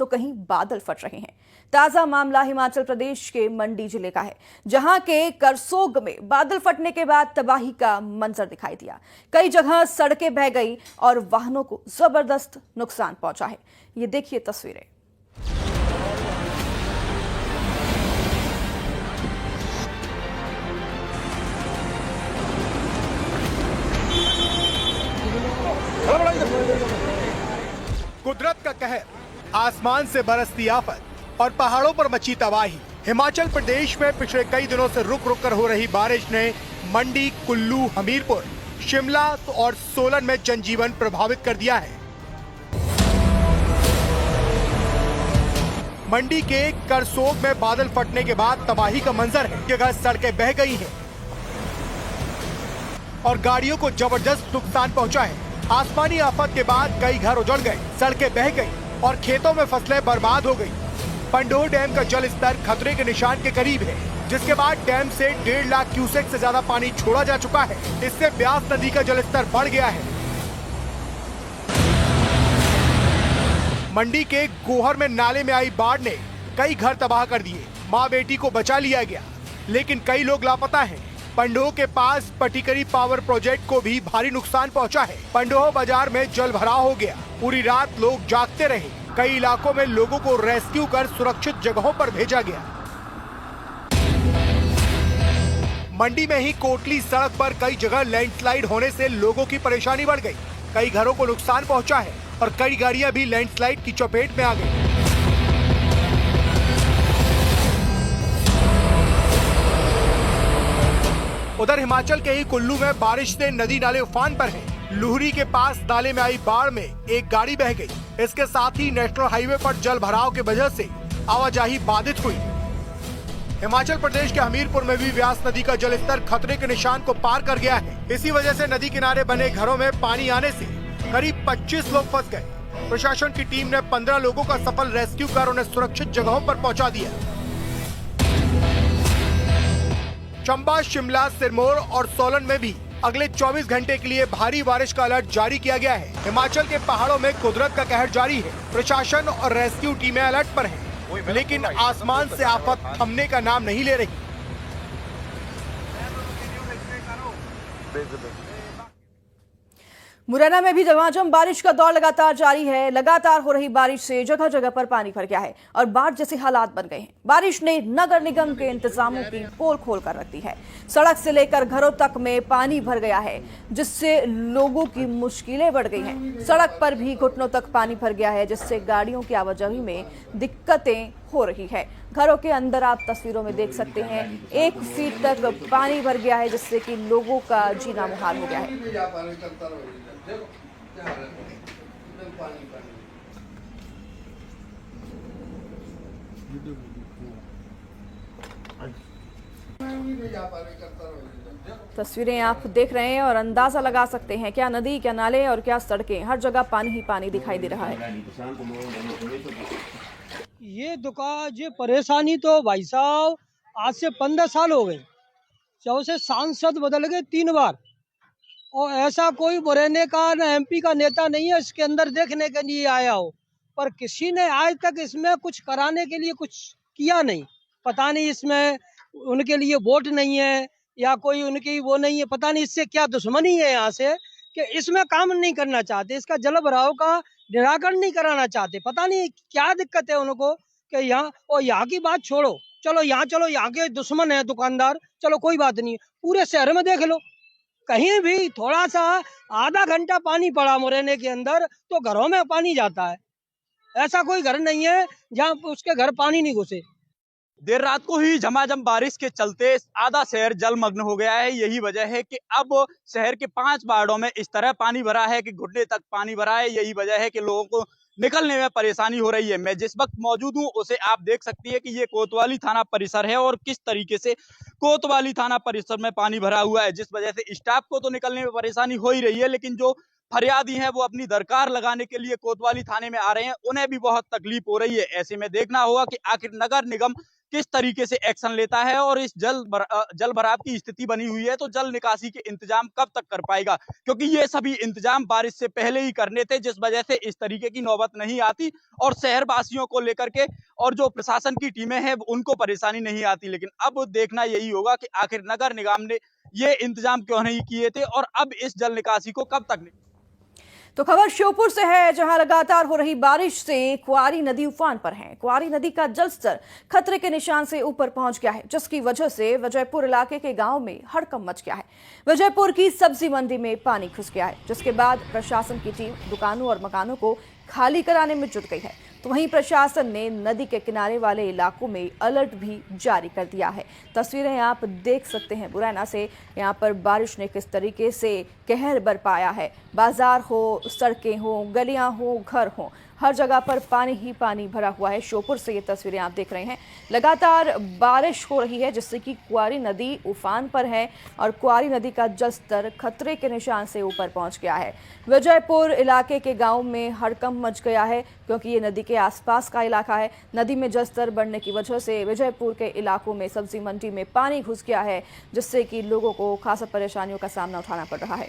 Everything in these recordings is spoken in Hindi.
तो कहीं बादल फट रहे हैं। ताजा मामला हिमाचल प्रदेश के मंडी जिले का है, जहां के करसोग में बादल फटने के बाद तबाही का मंजर दिखाई दिया। कई जगह सड़कें बह गई और वाहनों को जबरदस्त नुकसान पहुंचा है। ये देखिए तस्वीरें। कुदरत का कहर, आसमान से बरसती आफत और पहाड़ों पर मची तबाही। हिमाचल प्रदेश में पिछले कई दिनों से रुक रुक कर हो रही बारिश ने मंडी, कुल्लू, हमीरपुर, शिमला और सोलन में जनजीवन प्रभावित कर दिया है। मंडी के करसोग में बादल फटने के बाद तबाही का मंजर है। जगह सड़कें बह गई हैं और गाड़ियों को जबरदस्त नुकसान पहुंचा है। आसमानी आफत के बाद कई घर उजड़ गए, सड़कें बह गई और खेतों में फसलें बर्बाद हो गई। पंडोह डैम का जल स्तर खतरे के निशान के करीब है, जिसके बाद डैम से 1.5 लाख क्यूसेक से ज्यादा पानी छोड़ा जा चुका है। इससे ब्यास नदी का जलस्तर बढ़ गया है। मंडी के गोहर में नाले में आई बाढ़ ने कई घर तबाह कर दिए। माँ बेटी को बचा लिया गया, लेकिन कई लोग लापता हैं। पंडोह के पास पटिकरी पावर प्रोजेक्ट को भी भारी नुकसान पहुंचा है। पंडोह बाजार में जल भराव हो गया। पूरी रात लोग जागते रहे। कई इलाकों में लोगों को रेस्क्यू कर सुरक्षित जगहों पर भेजा गया। मंडी में ही कोटली सड़क पर कई जगह लैंडस्लाइड होने से लोगों की परेशानी बढ़ गई। कई घरों को नुकसान पहुंचा है और कई गाड़ियां भी लैंडस्लाइड की चपेट में आ गई। उधर हिमाचल के ही कुल्लू में बारिश से नदी नाले उफान पर हैं। लुहरी के पास नाले में आई बाढ़ में एक गाड़ी बह गई। इसके साथ ही नेशनल हाईवे पर जल भराव की वजह से आवाजाही बाधित हुई। हिमाचल प्रदेश के हमीरपुर में भी व्यास नदी का जलस्तर खतरे के निशान को पार कर गया है। इसी वजह से नदी किनारे बने घरों में पानी आने से करीब 25 लोग फंस गए। प्रशासन की टीम ने 15 लोगों का सफल रेस्क्यू कर उन्हें सुरक्षित जगहों पर पहुंचा दिया। चंबा, शिमला, सिरमौर और सोलन में भी अगले 24 घंटे के लिए भारी बारिश का अलर्ट जारी किया गया है। हिमाचल के पहाड़ों में कुदरत का कहर जारी है। प्रशासन और रेस्क्यू टीमें अलर्ट पर हैं, लेकिन आसमान से आफत थमने का नाम नहीं ले रही। मुरैना में भी झमाझम बारिश का दौर लगातार जारी है। लगातार हो रही बारिश से जगह जगह पर पानी भर गया है और बाढ़ जैसे हालात बन गए हैं। बारिश ने नगर निगम के इंतजामों की पोल खोल कर रख दी है। सड़क से लेकर घरों तक में पानी भर गया है, जिससे लोगों की मुश्किलें बढ़ गई हैं। सड़क पर भी घुटनों तक पानी भर गया है, जिससे गाड़ियों की आवाजाही में दिक्कतें हो रही है। घरों के अंदर आप तस्वीरों में देख सकते हैं 1 फीट तक पानी भर गया है, जिससे कि लोगों का जीना मुहाल हो गया है। तस्वीरें आप देख रहे हैं और अंदाजा लगा सकते हैं, क्या नदी, क्या नाले और क्या सड़कें, हर जगह पानी ही पानी दिखाई दे रहा है। ये परेशानी तो भाई साहब आज से 15 साल हो गए, जब से सांसद बदल गए 3 बार, और ऐसा कोई मुरैना का न एमपी का नेता नहीं है इसके अंदर देखने के लिए आया हो, पर किसी ने आज तक इसमें कुछ कराने के लिए कुछ किया नहीं। पता नहीं इसमें उनके लिए वोट नहीं है या कोई उनकी वो नहीं है, पता नहीं इससे क्या दुश्मनी है यहाँ से कि इसमें काम नहीं करना चाहते, इसका जल भराव का निराकरण नहीं कराना चाहते। पता नहीं क्या दिक्कत है उनको कि यहाँ, और यहाँ की बात छोड़ो, चलो यहाँ के दुश्मन है दुकानदार, चलो कोई बात नहीं, पूरे शहर में देख लो, कहीं भी थोड़ा सा आधा घंटा पानी पड़ा मुरैना के अंदर तो घरों में पानी जाता है। ऐसा कोई घर नहीं है जहाँ उसके घर पानी नहीं घुसे। देर रात को ही झमाझम बारिश के चलते आधा शहर जलमग्न हो गया है। यही वजह है कि अब शहर के 5 वार्डों में इस तरह पानी भरा है कि घुटने तक पानी भरा है। यही वजह है कि लोगों को निकलने में परेशानी हो रही है। मैं जिस वक्त मौजूद हूं उसे आप देख सकती है कि ये कोतवाली थाना परिसर है और किस तरीके से कोतवाली थाना परिसर में पानी भरा हुआ है, जिस वजह से स्टाफ को तो निकलने में परेशानी हो ही रही है, लेकिन जो फरियादी हैं वो अपनी दरकार लगाने के लिए कोतवाली थाने में आ रहे हैं, उन्हें भी बहुत तकलीफ हो रही है। ऐसे में देखना होगा कि आखिर नगर निगम किस तरीके से एक्शन लेता है और इस जल भराव की स्थिति बनी हुई है तो जल निकासी के इंतजाम कब तक कर पाएगा, क्योंकि ये सभी इंतजाम बारिश से पहले ही करने थे, जिस वजह से इस तरीके की नौबत नहीं आती और शहर वासियों को लेकर के और जो प्रशासन की टीमें हैं उनको परेशानी नहीं आती। लेकिन अब देखना यही होगा कि आखिर नगर निगम ने ये इंतजाम क्यों नहीं किए थे और अब इस जल निकासी को कब तक। तो खबर श्योपुर से है, जहां लगातार हो रही बारिश से क्वारी नदी उफान पर है। क्वारी नदी का जलस्तर खतरे के निशान से ऊपर पहुंच गया है, जिसकी वजह से विजयपुर इलाके के गांव में हड़कंप मच गया है। विजयपुर की सब्जी मंडी में पानी घुस गया है, जिसके बाद प्रशासन की टीम दुकानों और मकानों को खाली कराने में जुट गई है। तो वहीं प्रशासन ने नदी के किनारे वाले इलाकों में अलर्ट भी जारी कर दिया है। तस्वीरें आप देख सकते हैं मुरैना से, यहाँ पर बारिश ने किस तरीके से कहर बरपाया है। बाजार हो, सड़कें हो, गलियां हो, घर हो, हर जगह पर पानी ही पानी भरा हुआ है। श्योपुर से ये तस्वीरें आप देख रहे हैं। लगातार बारिश हो रही है, जिससे कि क्वारी नदी उफान पर है और क्वारी नदी का जलस्तर खतरे के निशान से ऊपर पहुंच गया है। विजयपुर इलाके के गांव में हड़कंप मच गया है, क्योंकि ये नदी के आसपास का इलाका है। नदी में जलस्तर बढ़ने की वजह से विजयपुर के इलाकों में सब्जी मंडी में पानी घुस गया है, जिससे कि लोगों को खासा परेशानियों का सामना उठाना पड़ रहा है।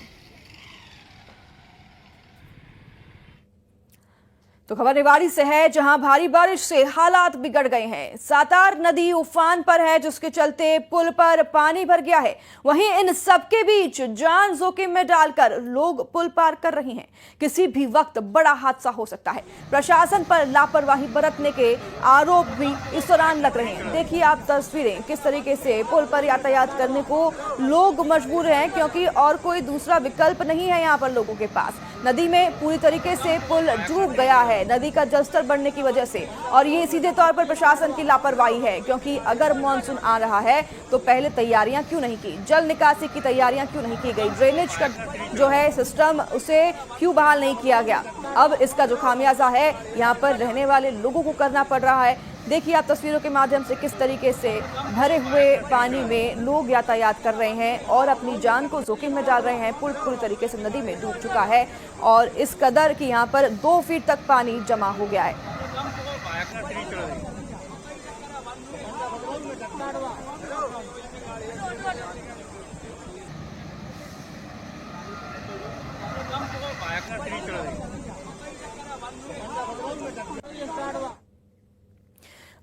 तो खबर निवाड़ी से है, जहां भारी बारिश से हालात बिगड़ गए हैं। सातार नदी उफान पर है, जिसके चलते पुल पर पानी भर गया है। वहीं इन सबके बीच जान जोखिम में डालकर लोग पुल पार कर रहे हैं। किसी भी वक्त बड़ा हादसा हो सकता है। प्रशासन पर लापरवाही बरतने के आरोप भी इस दौरान लग रहे हैं। देखिए आप तस्वीरें, किस तरीके से पुल पर यातायात करने को लोग मजबूर हैं, क्योंकि और कोई दूसरा विकल्प नहीं है यहाँ पर लोगों के पास। नदी में पूरी तरीके से पुल डूब गया है नदी का जलस्तर बढ़ने की वजह से, और ये सीधे तौर पर प्रशासन की लापरवाही है, क्योंकि अगर मानसून आ रहा है तो पहले तैयारियां क्यों नहीं की, जल निकासी की तैयारियां क्यों नहीं की गई, ड्रेनेज का जो है सिस्टम उसे क्यों बहाल नहीं किया गया। अब इसका जो खामियाजा है यहाँ पर रहने वाले लोगों को करना पड़ रहा है। देखिए आप तस्वीरों के माध्यम से किस तरीके से भरे हुए पानी में लोग यातायात कर रहे हैं और अपनी जान को जोखिम में डाल रहे हैं। पुल पूरी तरीके से नदी में डूब चुका है और इस कदर कि यहाँ पर 2 फीट तक पानी जमा हो गया है।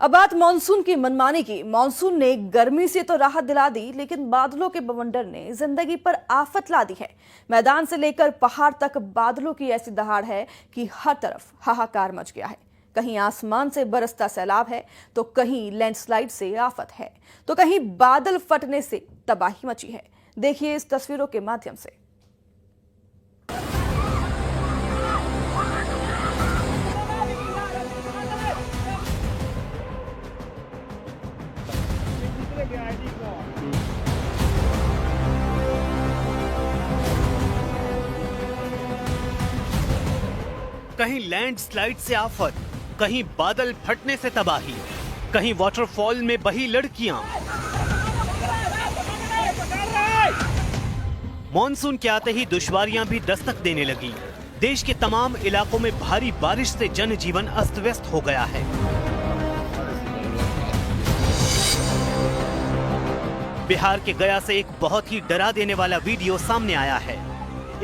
अब बात मानसून की मनमानी की। मानसून ने गर्मी से तो राहत दिला दी, लेकिन बादलों के बवंडर ने जिंदगी पर आफत ला दी है। मैदान से लेकर पहाड़ तक बादलों की ऐसी दहाड़ है कि हर तरफ हाहाकार मच गया है। कहीं आसमान से बरसता सैलाब है, तो कहीं लैंडस्लाइड से आफत है, तो कहीं बादल फटने से तबाही मची है। देखिए इस तस्वीरों के माध्यम से। कहीं लैंडस्लाइड से आफत, कहीं बादल फटने से तबाही, कहीं वाटरफॉल में बही लड़कियां। मॉनसून के आते ही दुश्वारियां भी दस्तक देने लगी। देश के तमाम इलाकों में भारी बारिश से जनजीवन अस्त व्यस्त हो गया है। बिहार के गया से एक बहुत ही डरा देने वाला वीडियो सामने आया है।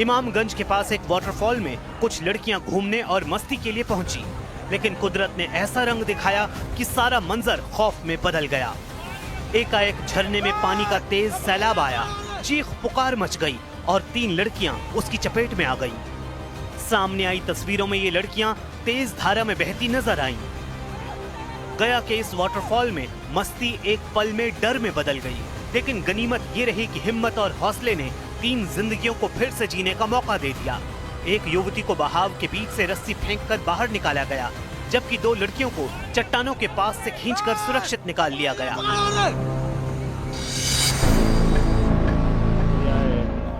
इमामगंज के पास एक वाटरफॉल में कुछ लड़कियां घूमने और मस्ती के लिए पहुंची, लेकिन कुदरत ने ऐसा रंग दिखाया कि सारा मंजर खौफ में बदल गया। एकाएक झरने में पानी का तेज सैलाब आया, चीख पुकार मच गई और 3 लड़कियां उसकी चपेट में आ गईं। सामने आई तस्वीरों में ये लड़कियां तेज धारा में बहती नजर आईं। गया के इस वाटरफॉल में मस्ती एक पल में डर में बदल गई, लेकिन गनीमत ये रही कि हिम्मत और हौसले ने 3 जिंदगियों को फिर से जीने का मौका दे दिया। एक युवती को बहाव के बीच से रस्सी फेंककर बाहर निकाला गया, जबकि 2 लड़कियों को चट्टानों के पास से खींचकर सुरक्षित निकाल लिया गया।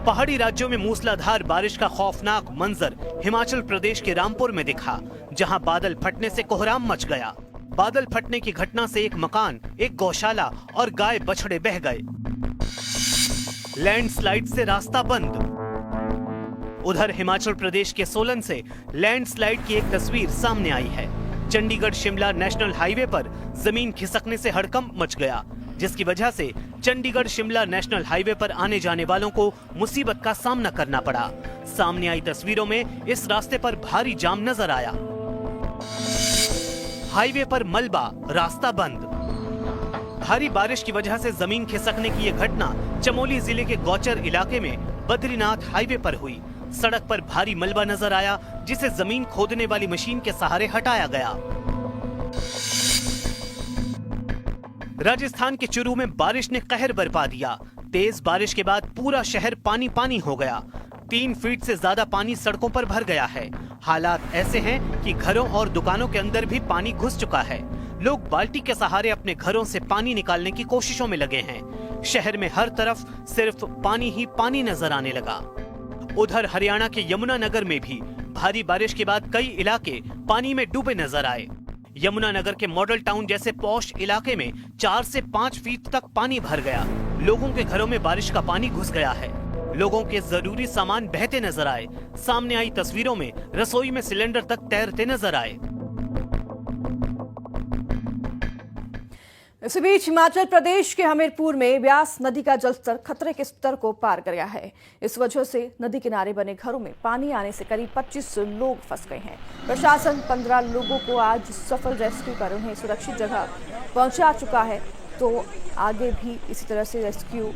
पहाड़ी राज्यों में मूसलाधार बारिश का खौफनाक मंजर हिमाचल प्रदेश के रामपुर में दिखा, जहां बादल फटने से कोहराम मच गया। बादल फटने की घटना से एक मकान, एक गौशाला और गाय बछड़े बह गए। लैंडस्लाइड से रास्ता बंद। उधर हिमाचल प्रदेश के सोलन से लैंडस्लाइड की एक तस्वीर सामने आई है। चंडीगढ़ शिमला नेशनल हाईवे पर जमीन खिसकने से हड़कंप मच गया, जिसकी वजह से चंडीगढ़ शिमला नेशनल हाईवे पर आने जाने वालों को मुसीबत का सामना करना पड़ा। सामने आई तस्वीरों में इस रास्ते पर भारी जाम नजर आया। हाईवे पर मलबा, रास्ता बंद। भारी बारिश की वजह से जमीन खिसकने की यह घटना चमोली जिले के गौचर इलाके में बद्रीनाथ हाईवे पर हुई। सड़क पर भारी मलबा नजर आया, जिसे जमीन खोदने वाली मशीन के सहारे हटाया गया। राजस्थान के चुरू में बारिश ने कहर बरपा दिया। तेज बारिश के बाद पूरा शहर पानी पानी हो गया। 3 फीट से ज्यादा पानी सड़कों पर भर गया है। हालात ऐसे हैं कि घरों और दुकानों के अंदर भी पानी घुस चुका है। लोग बाल्टी के सहारे अपने घरों से पानी निकालने की कोशिशों में लगे हैं। शहर में हर तरफ सिर्फ पानी ही पानी नजर आने लगा। उधर हरियाणा के यमुनानगर में भी भारी बारिश के बाद कई इलाके पानी में डूबे नजर आए। यमुनानगर के मॉडल टाउन जैसे पॉश इलाके में 4 से 5 फीट तक पानी भर गया। लोगों के घरों में बारिश का पानी घुस गया है। लोगों के जरूरी सामान बहते नजर आए। सामने आई तस्वीरों में रसोई में सिलेंडर तक तैरते नजर आए। इसी बीच हिमाचल प्रदेश के हमीरपुर में ब्यास नदी का जलस्तर खतरे के स्तर को पार कर गया है। इस वजह से नदी किनारे बने घरों में पानी आने से करीब 25 लोग फंस गए हैं। प्रशासन 15 लोगों को आज सफल रेस्क्यू कर उन्हें सुरक्षित जगह पहुंचा चुका है, तो आगे भी इसी तरह से रेस्क्यू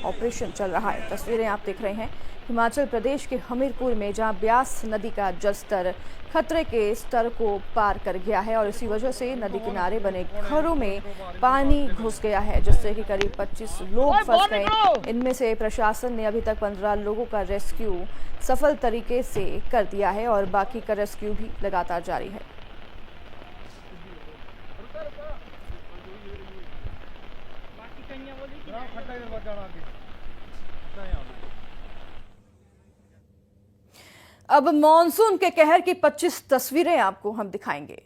ऑपरेशन चल रहा है। तस्वीरें आप देख रहे हैं हिमाचल प्रदेश के हमीरपुर में, जहां ब्यास नदी का जलस्तर खतरे के स्तर को पार कर गया है और इसी वजह से नदी किनारे बने घरों में पानी घुस गया है, जिससे कि करीब 25 लोग फंस गए। इनमें से प्रशासन ने अभी तक 15 लोगों का रेस्क्यू सफल तरीके से कर दिया है और बाकी का रेस्क्यू भी लगातार जारी है। अब मॉनसून के कहर की 25 तस्वीरें आपको हम दिखाएंगे।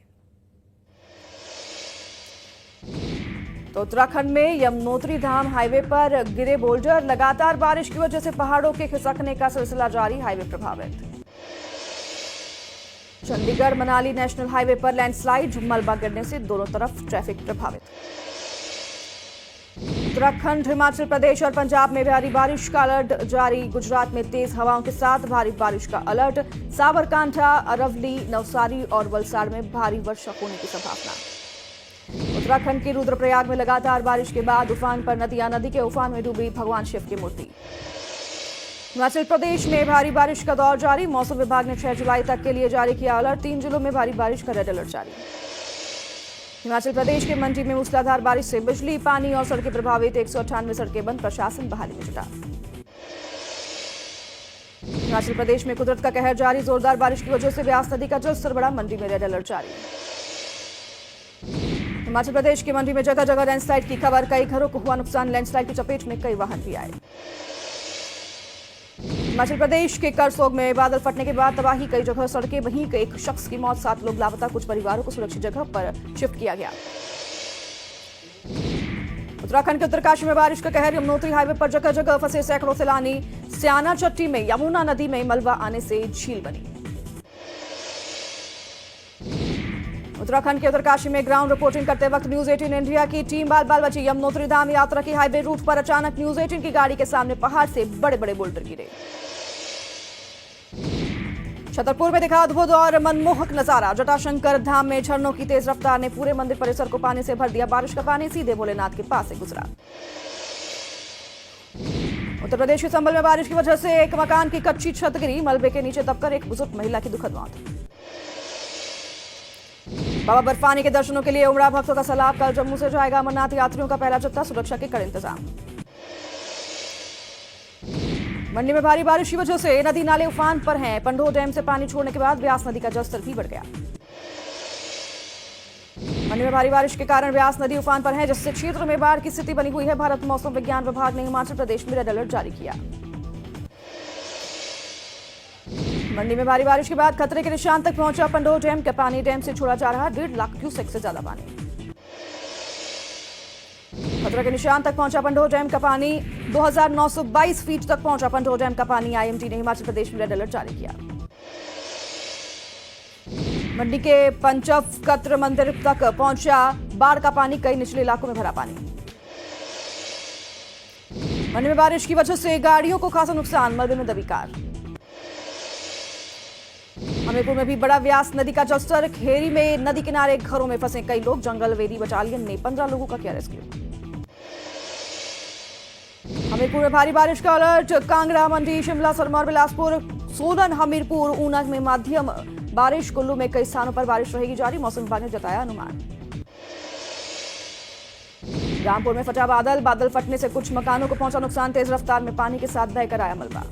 तो उत्तराखंड में यमुनोत्री धाम हाईवे पर गिरे बोल्डर, लगातार बारिश की वजह से पहाड़ों के खिसकने का सिलसिला जारी, हाईवे प्रभावित। चंडीगढ़ मनाली नेशनल हाईवे पर लैंडस्लाइड, मलबा गिरने से दोनों तरफ ट्रैफिक प्रभावित। उत्तराखंड, हिमाचल प्रदेश और पंजाब में भारी बारिश का अलर्ट जारी। गुजरात में तेज हवाओं के साथ भारी बारिश का अलर्ट। साबरकांठा, अरवली, नवसारी और वलसाड़ में भारी वर्षा होने की संभावना। उत्तराखंड के रुद्रप्रयाग में लगातार बारिश के बाद उफान पर नदियां, नदी के उफान में डूबी भगवान शिव की मूर्ति। हिमाचल प्रदेश में भारी बारिश का दौर जारी। मौसम विभाग ने 6 जुलाई तक के लिए जारी किया अलर्ट। 3 जिलों में भारी बारिश का रेड अलर्ट जारी। हिमाचल प्रदेश के मंडी में मूसलाधार बारिश से बिजली, पानी और सड़कें प्रभावित। 198 सड़कें बंद, प्रशासन बहाली में जुटा। हिमाचल प्रदेश में कुदरत का कहर जारी। जोरदार बारिश की वजह से ब्यास नदी का जलस्तर बढ़ा। मंडी में रेड अलर्ट जारी। हिमाचल प्रदेश की मंडी में जगह जगह लैंडस्लाइड की खबर। कई घरों को हुआ नुकसान। लैंडस्लाइड की चपेट में कई वाहन भी आए। हिमाचल प्रदेश के करसोग में बादल फटने के बाद तबाही, कई जगह सड़कें, वहीं एक शख्स की मौत, 7 लोग लापता। कुछ परिवारों को सुरक्षित जगह पर शिफ्ट किया गया। उत्तराखंड के उत्तरकाशी में बारिश का कहर। यमुनोत्री हाईवे पर जगह जगह फंसे सैकड़ों सैलानी। स्याना चट्टी में यमुना नदी में मलबा आने से झील बनी। उत्तराखंड के उत्तरकाशी में ग्राउंड रिपोर्टिंग करते वक्त न्यूज 18 इंडिया की टीम बाल बाल बची। यमुनोत्री धाम यात्रा की हाईवे रूट पर अचानक न्यूज 18 की गाड़ी के सामने पहाड़ से बड़े बड़े बोल्डर गिरे। छतरपुर में दिखा अद्भुत और मनमोहक नजारा। जटाशंकर धाम में झरनों की तेज रफ्तार ने पूरे मंदिर परिसर को पानी से भर दिया। बारिश का पानी सीधे भोलेनाथ के पास से गुजरा। उत्तर प्रदेश के संभल में बारिश की वजह से एक मकान की कच्ची छत गिरी। मलबे के नीचे दबकर एक बुजुर्ग महिला की दुखद मौत। बाबा बर्फानी के दर्शनों के लिए उमड़ा भक्तों का सैलाब। कल जम्मू से जाएगा अमरनाथ यात्रियों का पहला जत्था। सुरक्षा के कड़े इंतजाम। मंडी में भारी बारिश की वजह से नदी नाले उफान पर हैं। पंडोह डैम से पानी छोड़ने के बाद ब्यास नदी का जलस्तर भी बढ़ गया। मंडी में भारी बारिश के कारण ब्यास नदी उफान पर है, जिससे क्षेत्र में बाढ़ की स्थिति बनी हुई है। भारत मौसम विज्ञान विभाग ने हिमाचल प्रदेश में रेड अलर्ट जारी किया। मंडी में भारी बारिश के बाद खतरे के निशान तक पहुंचा पंडोह डैम का पानी। डैम से छोड़ा जा रहा 1.5 लाख क्यूसेक से ज्यादा पानी। खतरा के निशान तक पहुंचा पंडोह डैम का पानी। 2922 फीट तक पहुंचा पंडोह डैम का पानी। आईएमडी ने हिमाचल प्रदेश में रेड अलर्ट जारी किया। मंडी के पंचकत्र मंदिर तक पहुंचा बाढ़ का पानी। कई निचले इलाकों में भरा पानी। मंडी में बारिश की वजह से गाड़ियों को खासा नुकसान। मलबे में दबी कार। हमीरपुर में भी बड़ा व्यास नदी का जलस्तर। खेरी में नदी किनारे घरों में फंसे कई लोग। जंगल वेदी बटालियन ने 15 लोगों का किया रेस्क्यू। हमीरपुर में भारी बारिश का अलर्ट। कांगड़ा, मंडी, शिमला, सिरमौर, बिलासपुर, सोलन, हमीरपुर, ऊना में मध्यम बारिश। कुल्लू में कई स्थानों पर बारिश रहेगी जारी। मौसम विभाग ने जताया अनुमान। रामपुर में फटा बादल। बादल फटने से कुछ मकानों को पहुंचा नुकसान। तेज रफ्तार में पानी के साथ बहकर आया मलबा।